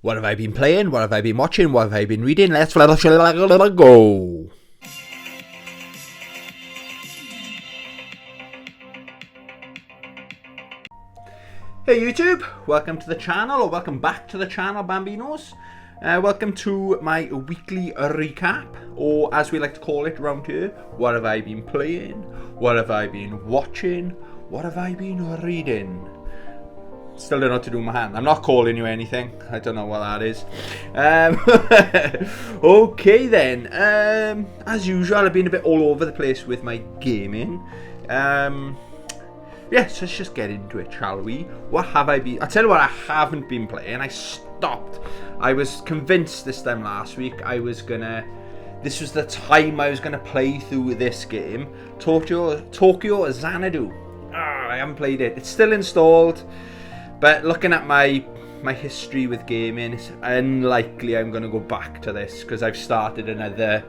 What have I been playing? What have I been watching? What have I been reading? Let's go. Hey YouTube, welcome to the channel, or welcome back to the channel, Bambinos. Welcome to my weekly recap, or as we like to call it around here, what have I been playing? What have I been watching? What have I been reading? Still don't know what to do with my hand. I'm not calling you anything. I don't know what that is. Okay then. As usual, I've been a bit all over the place with my gaming. Yes, let's just get into it, shall we? What have I been... I'll tell you what I haven't been playing. I stopped. I was convinced this time last week this was the time I was gonna play through this game. Tokyo Xanadu. I haven't played it. It's still installed. But looking at my history with gaming, it's unlikely I'm going to go back to this because I've started another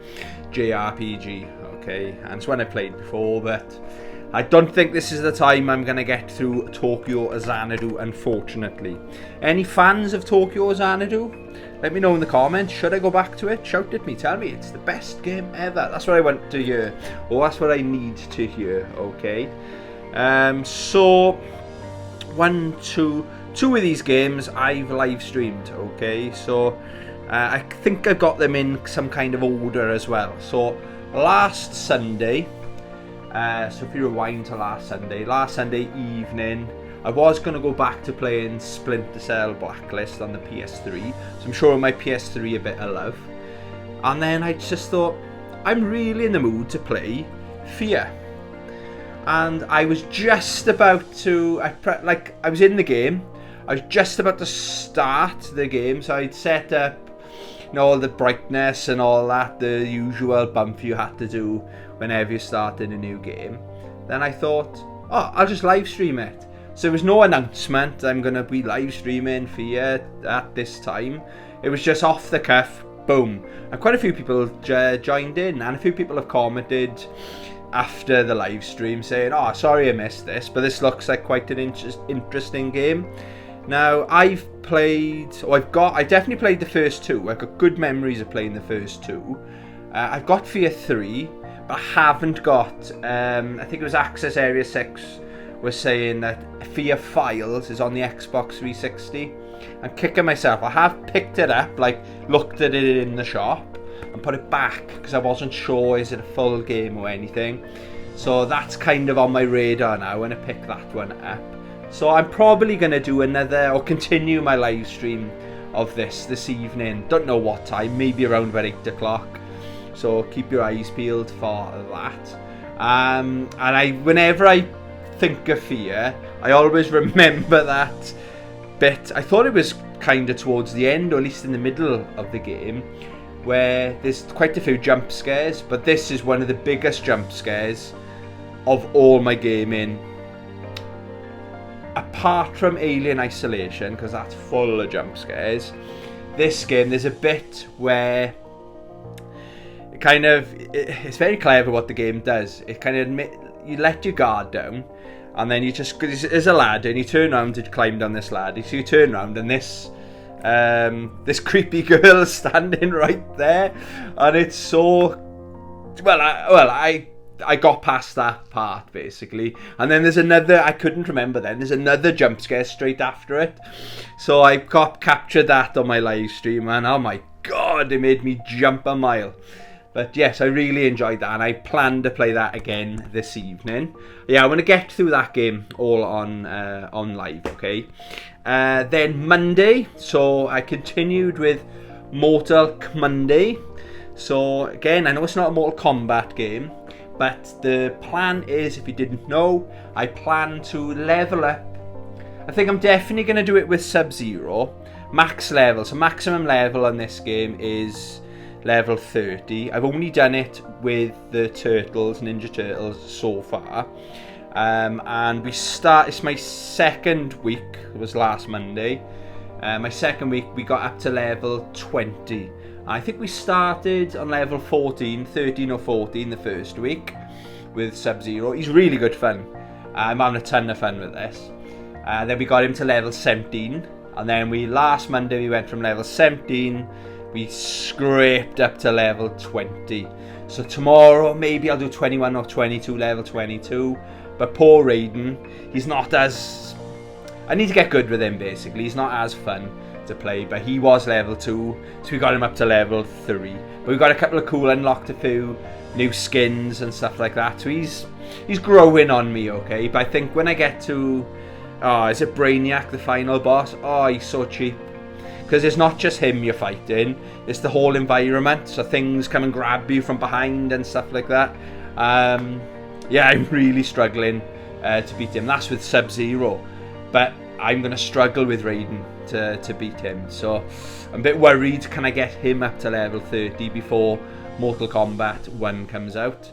JRPG, okay? And it's one I played before, but I don't think this is the time I'm going to get through Tokyo Xanadu, unfortunately. Any fans of Tokyo Xanadu? Let me know in the comments. Should I go back to it? Shout at me. Tell me it's the best game ever. That's what I want to hear. Or that's what I need to hear, okay? So... two of these games I've live streamed, okay, so I think I've got them in some kind of order as well. So last Sunday, so if you rewind to last Sunday evening, I was going to go back to playing Splinter Cell Blacklist on the PS3, so I'm showing my PS3 a bit of love, and then I just thought, I'm really in the mood to play Fear. And I was just about to, I was in the game, I was just about to start the game, so I'd set up, all the brightness and all that, the usual bump you had to do whenever you started a new game. Then I thought, I'll just live stream it. So there was no announcement, I'm going to be live streaming Fear at this time. It was just off the cuff, boom. And quite a few people joined in, and a few people have commented after the live stream saying, sorry I missed this, but this looks like quite an interesting game. Now, I've definitely played the first two. I've got good memories of playing the first two. I've got Fear 3, but I haven't got, I think it was Access Area 6 was saying that Fear Files is on the Xbox 360. I'm kicking myself. I have picked it up, looked at it in the shop, and put it back because I wasn't sure is it a full game or anything. So that's kind of on my radar now when I pick that one up. So I'm probably going to do another, or continue my live stream of this evening. Don't know what time, maybe around about 8 o'clock. So keep your eyes peeled for that. And whenever I think of Fear, I always remember that bit. I thought it was kind of towards the end, or at least in the middle of the game, where there's quite a few jump scares, but this is one of the biggest jump scares of all my gaming. Apart from Alien Isolation, because that's full of jump scares, this game, there's a bit where it's very clever what the game does. It you let your guard down, and then you just, there's a ladder, and you turn around to climb down this ladder, so you turn around, and this creepy girl standing right there, and it's so I got past that part basically, and then there's another, I couldn't remember then, there's another jump scare straight after it, so I captured that on my live stream, and oh my god, it made me jump a mile. But yes, I really enjoyed that, and I plan to play that again this evening. Yeah, I'm going to get through that game all on live, okay? Then Monday, so I continued with Mortal Monday. So again, I know it's not a Mortal Kombat game, but the plan is, if you didn't know, I plan to level up. I think I'm definitely going to do it with Sub-Zero. Max level, so maximum level on this game is level 30. I've only done it with the Ninja Turtles so far. And it's my second week, it was last Monday. My second week we got up to level 20. I think we started on level 13 or 14 the first week with Sub-Zero. He's really good fun. I'm having a ton of fun with this. Then we got him to level 17. And then last Monday we went from level 17, we scraped up to level 20. So tomorrow maybe I'll do 21 or 22, level 22. But poor Raiden, he's not as... I need to get good with him basically. He's not as fun to play, but he was level 2, so we got him up to level 3. But we got a couple of cool, unlocked a few new skins and stuff like that. So he's growing on me, okay? But I think when I get to... Oh, is it Brainiac, the final boss? Oh, he's so cheap. Because it's not just him you're fighting, it's the whole environment. So things come and grab you from behind and stuff like that. Yeah, I'm really struggling to beat him. That's with Sub-Zero. But I'm going to struggle with Raiden to beat him. So I'm a bit worried, can I get him up to level 30 before Mortal Kombat 1 comes out?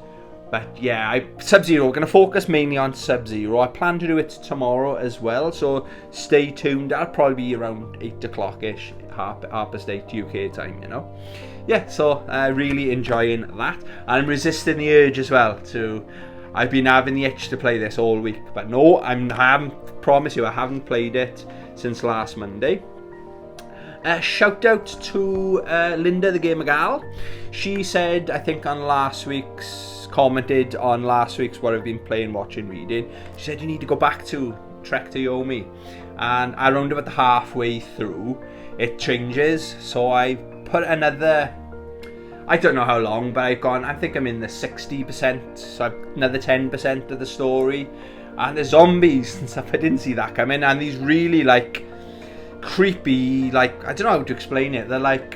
But yeah, Sub-Zero, we're going to focus mainly on Sub-Zero. I plan to do it tomorrow as well, so stay tuned. That'll probably be around 8 o'clock-ish, half past 8 UK time, you know. Yeah, so really enjoying that. I'm resisting the urge as well to... I've been having the itch to play this all week, but no, I haven't, promise you, I haven't played it since last Monday. Shout out to Linda the Gamer Gal. She said, I think commented on last week's what I've been playing, watching, reading. She said you need to go back to Trek to Yomi, and around about the halfway through it changes, so I put another, I don't know how long, but I think I'm in the 60%, so another 10% of the story, and the zombies and stuff, I didn't see that coming, and these really like creepy, like, I don't know how to explain it, they're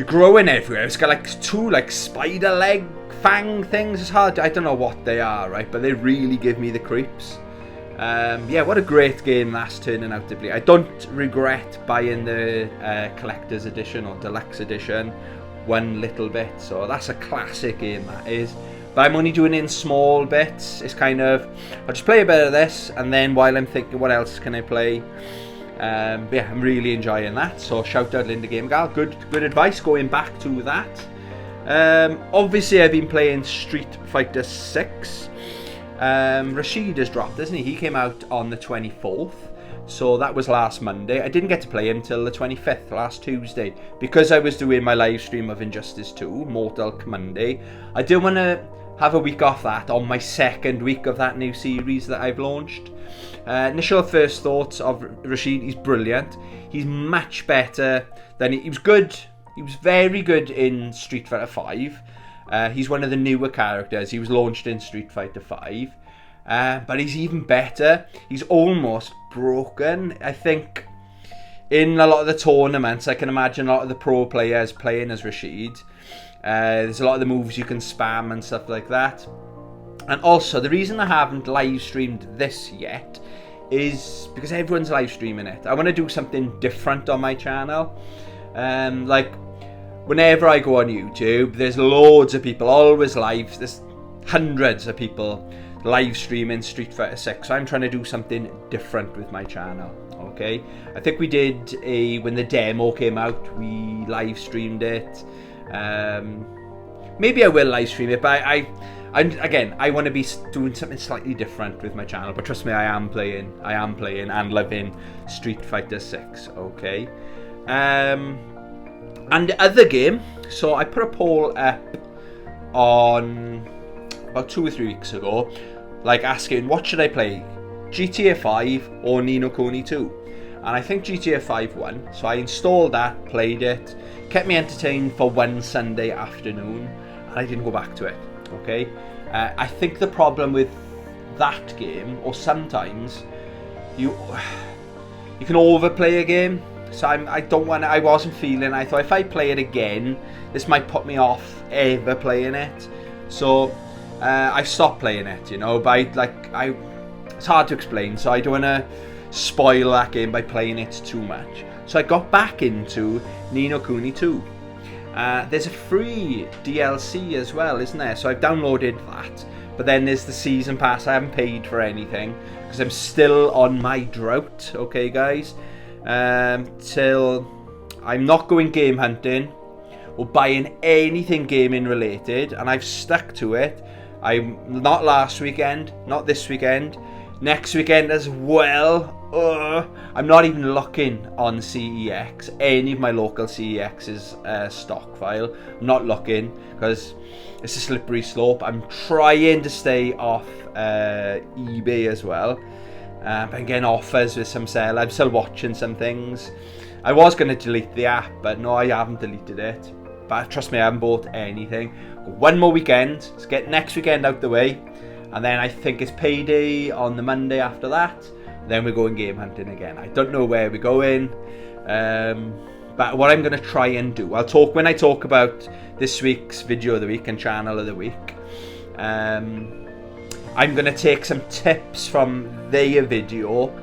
growing everywhere. It's got like two like spider leg fang things. It's hard, I don't know what they are, right, but they really give me the creeps. Yeah, what a great game that's turning out to be. I don't regret buying the collector's edition or deluxe edition one little bit, so that's a classic game, that is. But I'm only doing it in small bits. It's kind of, I'll just play a bit of this, and then while I'm thinking what else can I play, yeah, I'm really enjoying that. So shout out Linda Game Gal, good advice going back to that. Obviously I've been playing Street Fighter 6. Rashid has dropped, isn't he? He came out on the 24th, so that was last Monday. I didn't get to play him till the 25th, last Tuesday, because I was doing my live stream of Injustice 2, Mortal Monday. I didn't want to have a week off that on my second week of that new series that I've launched. Initial first thoughts of Rashid, he's brilliant. He's much better than he was good. He was very good in Street Fighter 5. He's one of the newer characters. He was launched in Street Fighter 5. But he's even better. He's almost broken. I think in a lot of the tournaments, I can imagine a lot of the pro players playing as Rashid. There's a lot of the moves you can spam and stuff like that. And also, the reason I haven't live streamed this yet is because everyone's live streaming it. I want to do something different on my channel. Like, whenever I go on YouTube, there's loads of people always live. There's hundreds of people live streaming Street Fighter 6. So I'm trying to do something different with my channel. Okay, I think we did when the demo came out, we live streamed it. Maybe I will live stream it, but I want to be doing something slightly different with my channel. But trust me, I am playing and loving Street Fighter 6. Okay. And the other game, so I put a poll up on about 2 or 3 weeks ago, like asking what should I play, GTA 5 or Ni no Kuni 2, and I think GTA 5 won, so I installed that, played it, kept me entertained for one Sunday afternoon, and I didn't go back to it. Okay, I think the problem with that game, or sometimes you can overplay a game. So I wasn't feeling, I thought if I play it again, this might put me off ever playing it. So I stopped playing it, you know, but it's hard to explain, so I don't want to spoil that game by playing it too much. So I got back into Ni no Kuni 2. There's a free DLC as well, isn't there? So I've downloaded that, but then there's the season pass. I haven't paid for anything because I'm still on my drought, okay guys? Till I'm not going game hunting or buying anything gaming related, and I've stuck to it. I'm not last weekend, not this weekend, next weekend as well. I'm not even looking on CEX, any of my local CEX's stock file. I'm not looking because it's a slippery slope. I'm trying to stay off eBay as well. But I'm getting offers with some sell. I'm still watching some things. I was going to delete the app, but no, I haven't deleted it. But trust me, I haven't bought anything. One more weekend. Let's get next weekend out the way. And then I think it's payday on the Monday after that. Then we're going game hunting again. I don't know where we're going. But what I'm going to try and do, when I talk about this week's video of the week and channel of the week. I'm going to take some tips from their video.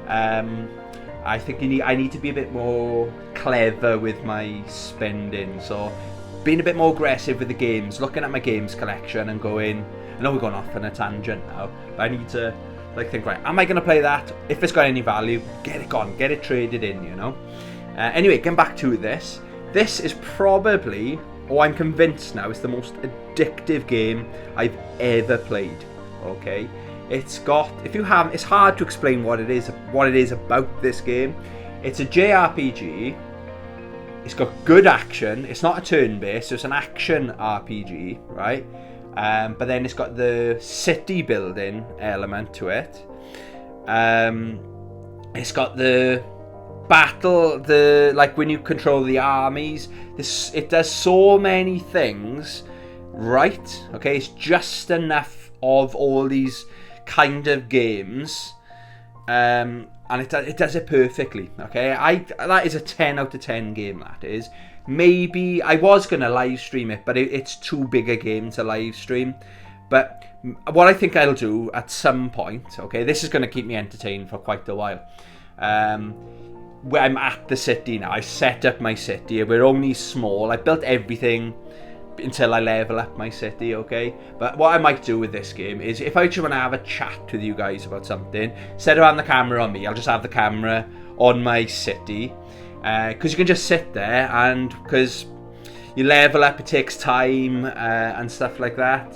I think I need to be a bit more clever with my spending. So being a bit more aggressive with the games, looking at my games collection and going, I know we're going off on a tangent now, but I need to think, right, am I going to play that? If it's got any value, get it gone, get it traded in, you know. Anyway, getting back to this. This is probably, I'm convinced now, it's the most addictive game I've ever played. Okay, it's got, if you haven't, it's hard to explain what it is about this game. It's a JRPG. It's got good action. It's not a turn-based, so it's an action RPG, right? But then it's got the city building element to it. It's got the battle, like when you control the armies. It does so many things, right? Okay, it's just enough of all these kind of games, and it does it perfectly. Okay, that is a 10 out of 10 game. That is. Maybe I was going to live stream it, but it's too big a game to live stream. But what I think I'll do at some point, okay, this is going to keep me entertained for quite a while. Where I'm at the city now, I set up my city. We're only small. I built everything until I level up my city, okay? But what I might do with this game is, if I just want to have a chat with you guys about something, instead of having the camera on me, I'll just have the camera on my city. Because you can just sit there, and because you level up, it takes time and stuff like that.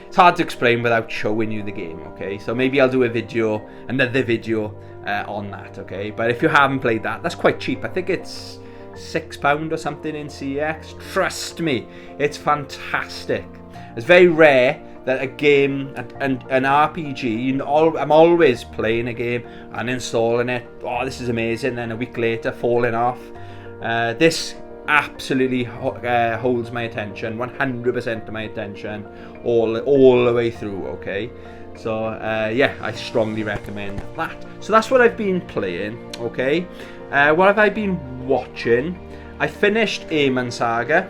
It's hard to explain without showing you the game, okay? So maybe I'll do another video on that, okay? But if you haven't played that, that's quite cheap. I think it's £6 or something in CX. Trust me, it's fantastic. It's very rare that a game, an RPG, I'm always playing a game and installing it. Oh, this is amazing. Then a week later, falling off. This absolutely holds my attention, 100% of my attention, all the way through. Okay, so yeah, I strongly recommend that. So that's what I've been playing. Okay, what have I been watching? I finished Eamon Saga.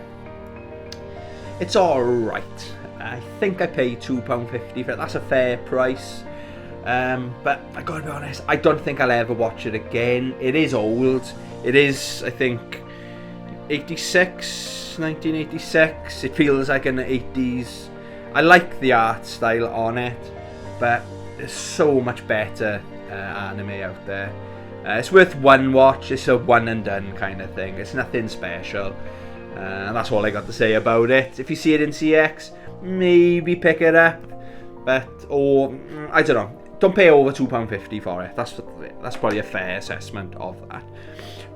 It's all right. I think I paid £2.50 for it. That's a fair price. But I gotta be honest, I don't think I'll ever watch it again. It is old. It is, I think, 1986. It feels like an 80s. I like the art style on it, but there's so much better anime out there. It's worth one watch. It's a one and done kind of thing. It's nothing special. And that's all I got to say about it. If you see it in CX, maybe pick it up, or I don't know, don't pay over £2.50 for it. That's probably a fair assessment of that.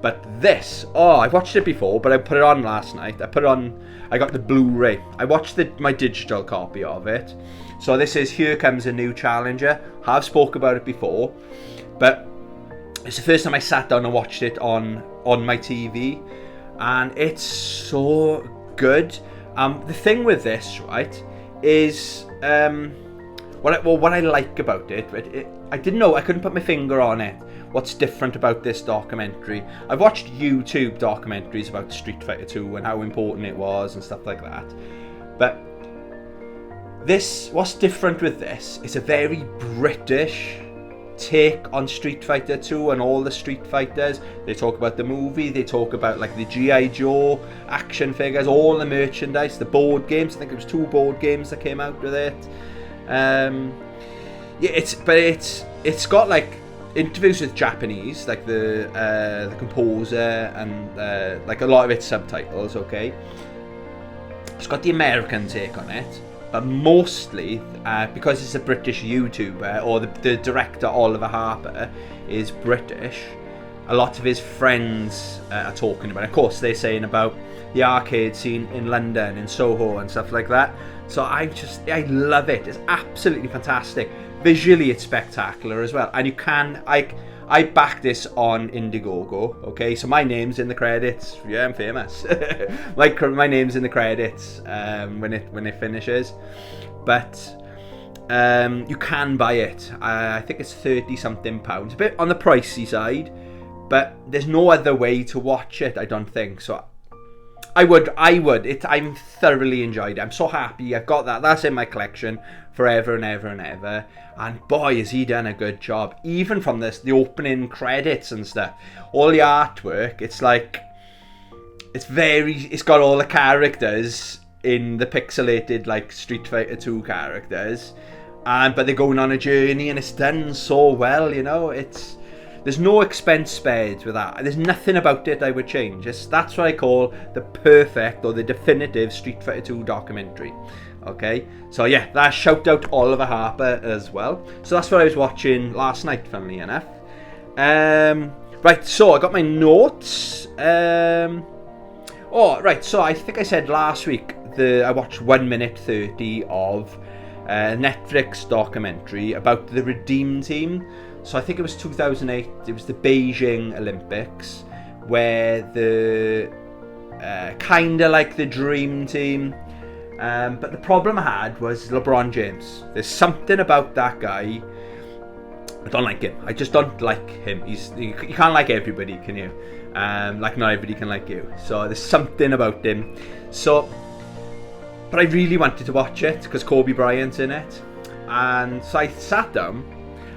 But this, I watched it before, but I put it on last night. I got the Blu-ray. I watched my digital copy of it. So this is Here Comes a New Challenger. I've spoke about it before, but it's the first time I sat down and watched it on my TV, and it's so good. The thing with this, right, is what I like about it. I didn't know, I couldn't put my finger on it. What's different about this documentary? I've watched YouTube documentaries about Street Fighter 2 and how important it was and stuff like that. But what's different with this? It's a very British take on Street Fighter 2 and all the Street Fighters. They talk about the movie, they talk about like the G.I. Joe action figures, all the merchandise, the board games. I think it was 2 board games that came out with it. It's got like interviews with Japanese, like the composer, and like a lot of its subtitles. Okay, it's got the American take on it, but mostly because it's a British YouTuber, or the director Oliver Harper is British. A lot of his friends are talking about it. Of course, they're saying about the arcade scene in London, in Soho and stuff like that. So I love it. It's absolutely fantastic. Visually, it's spectacular as well. And I back this on Indiegogo, okay? So my name's in the credits. Yeah, I'm famous. my name's in the credits when it finishes. But you can buy it. I think it's £30-something. A bit on the pricey side, but there's no other way to watch it, I don't think. So I would. I'm thoroughly enjoyed it. I'm so happy I've got that. That's in my collection forever and ever and ever. And boy, has he done a good job. Even from the opening credits and stuff. All the artwork, it's like, it's got all the characters in the pixelated, like, Street Fighter 2 characters. But they're going on a journey, and it's done so well, you know. There's no expense spared with that. There's nothing about it I would change. That's what I call the perfect or the definitive Street Fighter 2 documentary. Okay, so yeah, that shout out Oliver Harper as well. So that's what I was watching last night, funnily enough. Right, so I got my notes. So I think I said last week I watched 1 minute 30 of a Netflix documentary about the Redeem Team. So I think it was 2008, it was the Beijing Olympics, where the kind of like the dream team. But the problem I had was LeBron James. There's something about that guy. I don't like him. I just don't like him. You can't like everybody, can you? Like not everybody can like you. So there's something about him. But I really wanted to watch it because Kobe Bryant's in it. And so I sat down.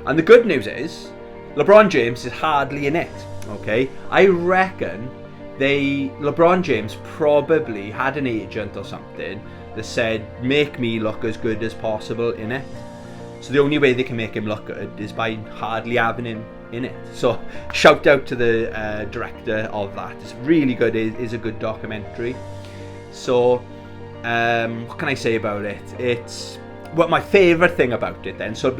And the good news is, LeBron James is hardly in it, okay? I reckon LeBron James probably had an agent or something that said, make me look as good as possible in it. So the only way they can make him look good is by hardly having him in it. So shout out to the director of that. It's really good. It is a good documentary. So what can I say about it? It's my favourite thing about it then. So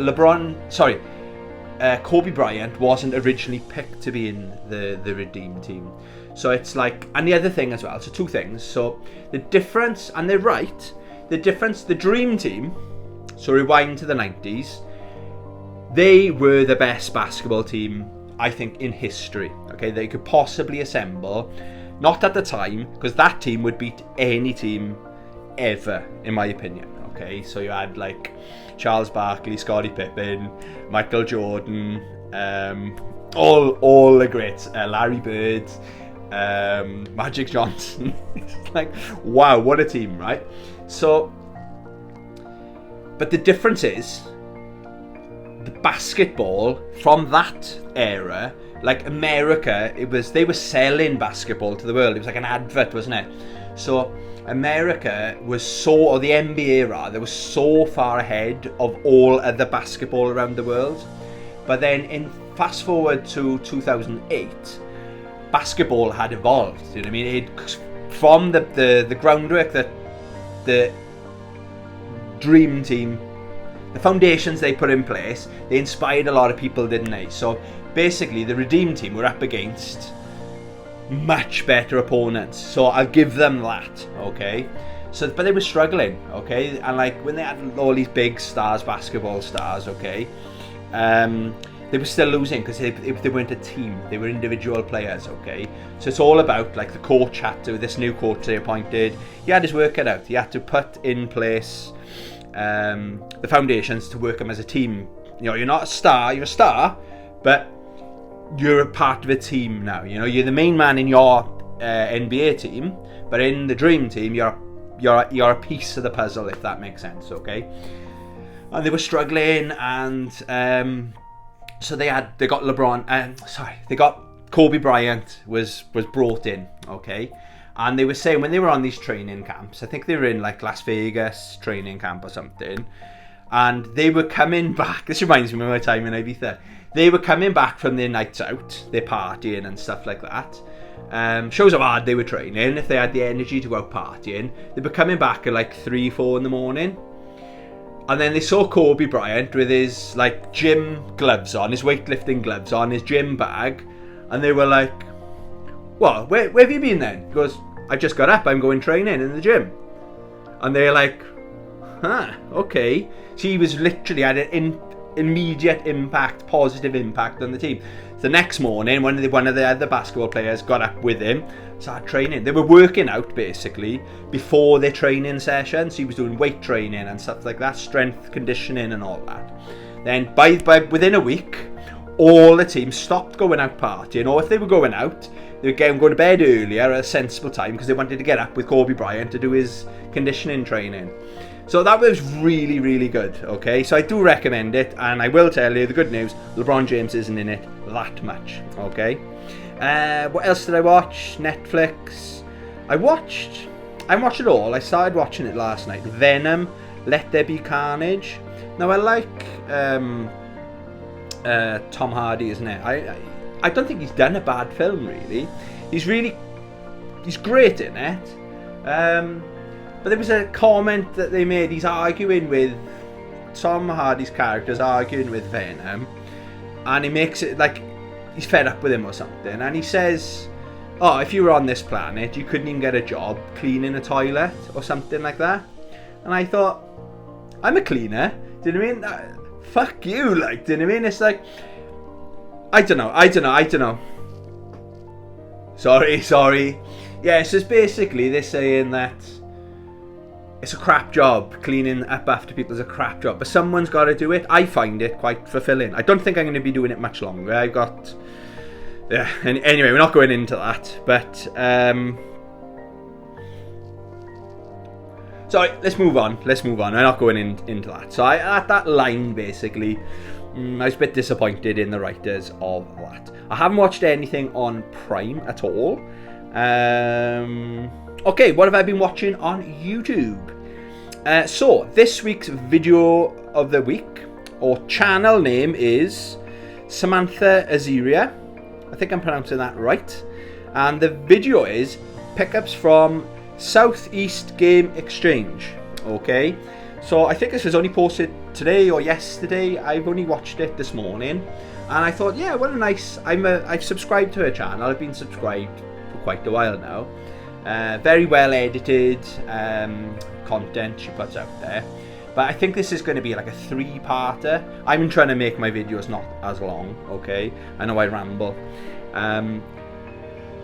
Kobe Bryant wasn't originally picked to be in the Redeem Team. So it's like, and the other thing as well, so two things. So the difference, and they're right, the Dream Team, so rewind to the 90s, they were the best basketball team, I think, in history. Okay, they could possibly assemble. Not at the time, because that team would beat any team ever, in my opinion. Okay, so you had like Charles Barkley, Scottie Pippen, Michael Jordan, all the greats, Larry Bird, Magic Johnson. It's like, wow, what a team, right? So, but the difference is, the basketball from that era, like America, they were selling basketball to the world. It was like an advert, wasn't it? So America or the NBA rather, was so far ahead of all other basketball around the world. But then fast forward to 2008, basketball had evolved. You know what I mean? From the groundwork that the Dream Team, the foundations they put in place, they inspired a lot of people, didn't they? So basically, the Redeem Team were up against much better opponents, so I'll give them that, okay? So, but they were struggling, okay? And like when they had all these big stars, basketball stars, okay, they were still losing because they weren't a team; they were individual players, okay? So it's all about, like, the coach this new coach they appointed. He had his work cut out. He had to put in place the foundations to work them as a team. You know, you're not a star; you're a star, but you're a part of a team now. You know, you're the main man in your NBA team, but in the Dream Team, you're a piece of the puzzle, if that makes sense, okay? And they were struggling, and so they got they got Kobe Bryant was brought in, okay? And they were saying when they were on these training camps, I think they were in like Las Vegas training camp or something, and they were coming back. This reminds me of my time in Ibiza. They were coming back from their nights out, their partying and stuff like that. Shows how hard they were training. If they had the energy to go out partying, they were coming back at like 3-4 in the morning. And then they saw Kobe Bryant with his like gym gloves on, his weightlifting gloves on, his gym bag, and they were like, "What? Where have you been then?" He goes, "I just got up. I'm going training in the gym." And they're like, "Huh, okay." So he was literally had an immediate impact, positive impact on the team. The next morning, one of the other basketball players got up with him, started training. They were working out basically before their training session. So he was doing weight training and stuff like that, strength conditioning and all that. Then by within a week, all the team stopped going out partying, or if they were going out, they were going to bed earlier at a sensible time because they wanted to get up with Kobe Bryant to do his conditioning training. So that was really, really good, okay? So I do recommend it, and I will tell you the good news, LeBron James isn't in it that much, okay? What else did I watch? Netflix. I watched it all. I started watching it last night. Venom, Let There Be Carnage. Now I like Tom Hardy, isn't it? I don't think he's done a bad film, really. He's great in it. But there was a comment that they made. He's arguing with Tom Hardy's character's arguing with Venom, and he makes it like he's fed up with him or something. And he says, "Oh, if you were on this planet, you couldn't even get a job cleaning a toilet or something like that." And I thought, I'm a cleaner. Do you know what I mean? Fuck you, like. Do you know what I mean? It's like, I don't know. Sorry. Yeah, so it's basically they're saying that it's a crap job. Cleaning up after people is a crap job. But someone's got to do it. I find it quite fulfilling. I don't think I'm going to be doing it much longer. I've got... Yeah, anyway, we're not going into that. But... So let's move on. We're not going into that. So at that line, basically, I was a bit disappointed in the writers of that. I haven't watched anything on Prime at all. Okay, what have I been watching on YouTube? So, this week's video of the week, or channel name, is Samantha Azeria. I think I'm pronouncing that right. And the video is pickups from Southeast Game Exchange. Okay, so I think this was only posted today or yesterday. I've only watched it this morning. And I thought, yeah, what a nice... I've subscribed to her channel. I've been subscribed for quite a while now. Very well edited content she puts out there. But I think this is going to be like a 3-parter. I'm trying to make my videos not as long, okay? I know I ramble.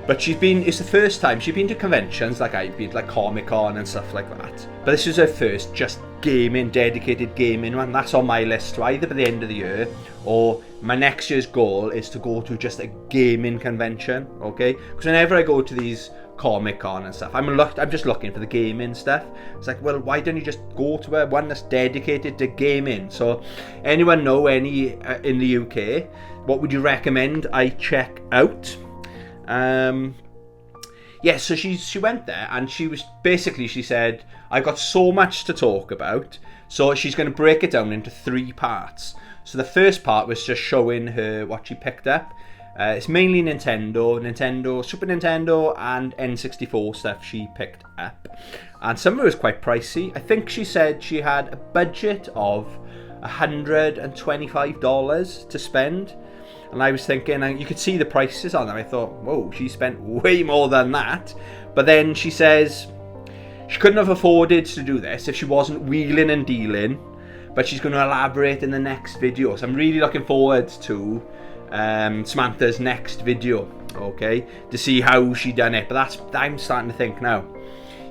But it's the first time she's been to conventions like I've been, like Comic-Con and stuff like that. But this is her first just dedicated gaming one. That's on my list, either by the end of the year or my next year's goal is to go to just a gaming convention, okay? Because whenever I go to these Comic-Con and stuff, I'm just looking for the gaming stuff. It's like, well, why don't you just go to one that's dedicated to gaming? So anyone know any in the UK, what would you recommend I check out? Yeah, so she went there and she said, I've got so much to talk about, so she's going to break it down into 3 parts. So the first part was just showing her what she picked up. It's mainly Nintendo, Super Nintendo and N64 stuff she picked up. And some of it was quite pricey. I think she said she had a budget of $125 to spend. And I was thinking, and you could see the prices on them. I thought, whoa, she spent way more than that. But then she says she couldn't have afforded to do this if she wasn't wheeling and dealing. But she's going to elaborate in the next video. So I'm really looking forward to Samantha's next video, okay, to see how she done it. But I'm starting to think now,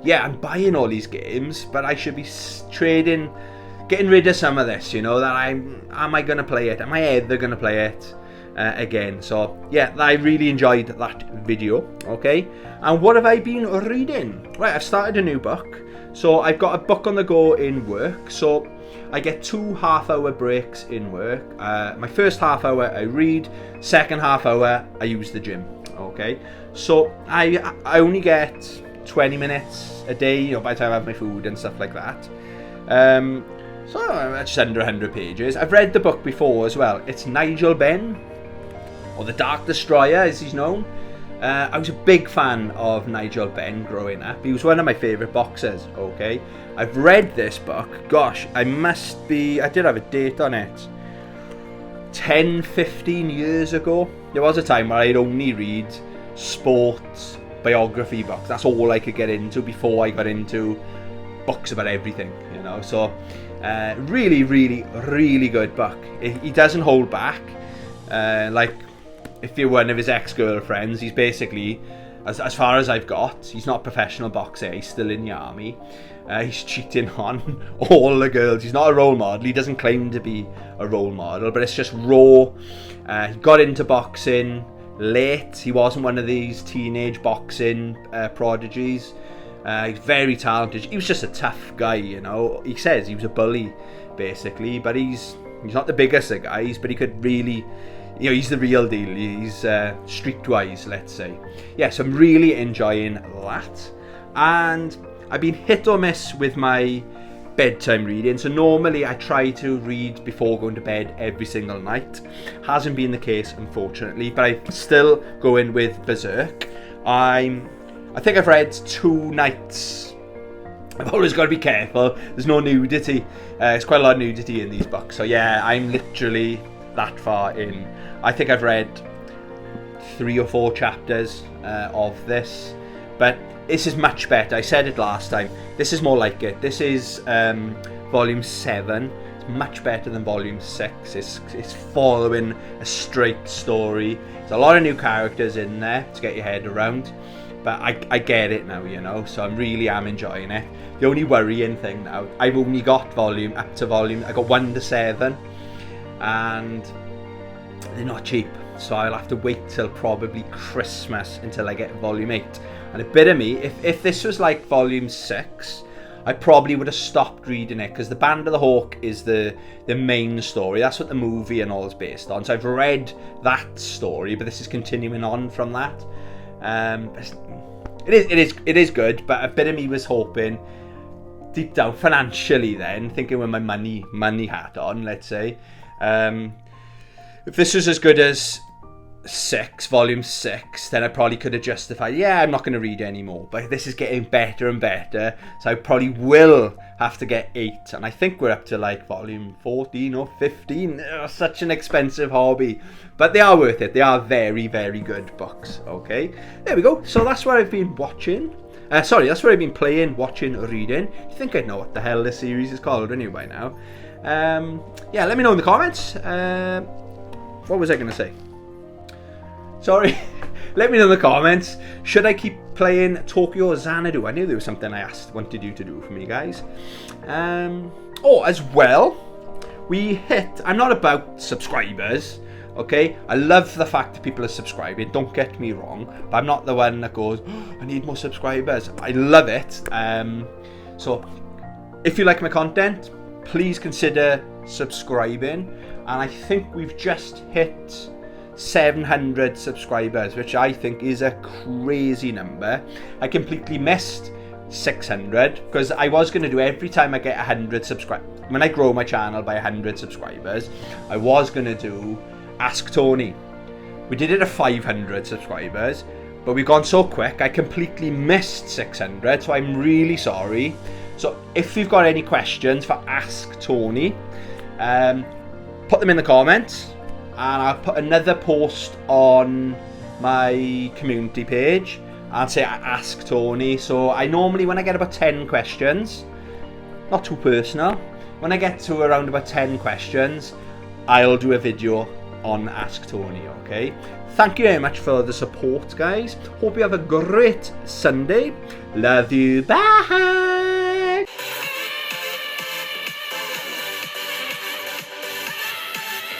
yeah, I'm buying all these games, but I should be getting rid of some of this, you know, that am I going to play it? Am I ever going to play it again? So yeah, I really enjoyed that video, okay. And what have I been reading? Right, I've started a new book. So I've got a book on the go in work. So I get 2 half-hour breaks in work. My first half hour I read, second half hour I use the gym. Okay, so I only get 20 minutes a day, you know, by the time I have my food and stuff like that. So that's just under 100 pages. I've read the book before as well. It's Nigel Benn, or the Dark Destroyer as he's known. I was a big fan of Nigel Benn growing up. He was one of my favourite boxers, okay? I've read this book, gosh, I did have a date on it. 10, 15 years ago. There was a time where I'd only read sports, biography books. That's all I could get into before I got into books about everything, you know. So, really, really, really good book. He doesn't hold back. Like, if you're one of his ex-girlfriends, he's basically, as far as I've got, he's not a professional boxer, he's still in the army. He's cheating on all the girls. He's not a role model. He doesn't claim to be a role model, but it's just raw. He got into boxing late. He wasn't one of these teenage boxing prodigies. He's very talented. He was just a tough guy, you know. He says he was a bully, basically, but he's not the biggest of guys, but he could really, you know, he's the real deal. He's streetwise, let's say. Yes, I'm really enjoying that. And I've been hit or miss with my bedtime reading. So normally I try to read before going to bed every single night. Hasn't been the case, unfortunately, but I'm still going with Berserk. I think I've read 2 nights. I've always got to be careful. There's no nudity. There's quite a lot of nudity in these books. So yeah, I'm literally that far in. I think I've read 3 or 4 chapters of this, but this is much better. I said it last time. This is more like it. This is volume 7. It's much better than volume 6. It's following a straight story. There's a lot of new characters in there to get your head around, but I get it now, you know, so I really am enjoying it. The only worrying thing now, I've only got I got 1 to 7, and they're not cheap, so I'll have to wait till probably Christmas until I get volume 8. And a bit of me, if this was like volume 6, I probably would have stopped reading it, because the Band of the Hawk is the main story. That's what the movie and all is based on. So I've read that story, but this is continuing on from that. It is good, but a bit of me was hoping, deep down, financially then, thinking with my money hat on, let's say, if this was as good as volume 6, then I probably could have justified, yeah, I'm not going to read anymore. But this is getting better and better, so I probably will have to get 8. And I think we're up to like volume 14 or 15. Such an expensive hobby, but they are worth it. They are very, very good books. Okay, there we go. So that's what I've been watching. That's what I've been playing, watching, reading. You think I'd know what the hell this series is called anyway by now. Yeah, let me know in the comments. What was I going to say? Sorry, let me know in the comments. Should I keep playing Tokyo Xanadu? I knew there was something I wanted you to do for me, guys. Oh, as well, I'm not about subscribers, okay? I love the fact that people are subscribing, don't get me wrong, but I'm not the one that goes, oh, I need more subscribers. I love it. So, if you like my content, please consider subscribing. And I think we've just hit 700 subscribers, which I think is a crazy number. I completely missed 600, because I was going to do, every time I get 100 subscribers, when I grow my channel by 100 subscribers, I was going to do Ask Tony. We did it at 500 subscribers, but we've gone so quick, I completely missed 600, so I'm really sorry. So if you've got any questions for Ask Tony, put them in the comments, and I'll put another post on my community page and say Ask Tony. So I normally, when I get about 10 questions, not too personal, when I get to around about 10 questions, I'll do a video on Ask Tony, okay? Thank you very much for the support, guys. Hope you have a great Sunday. Love you. Bye.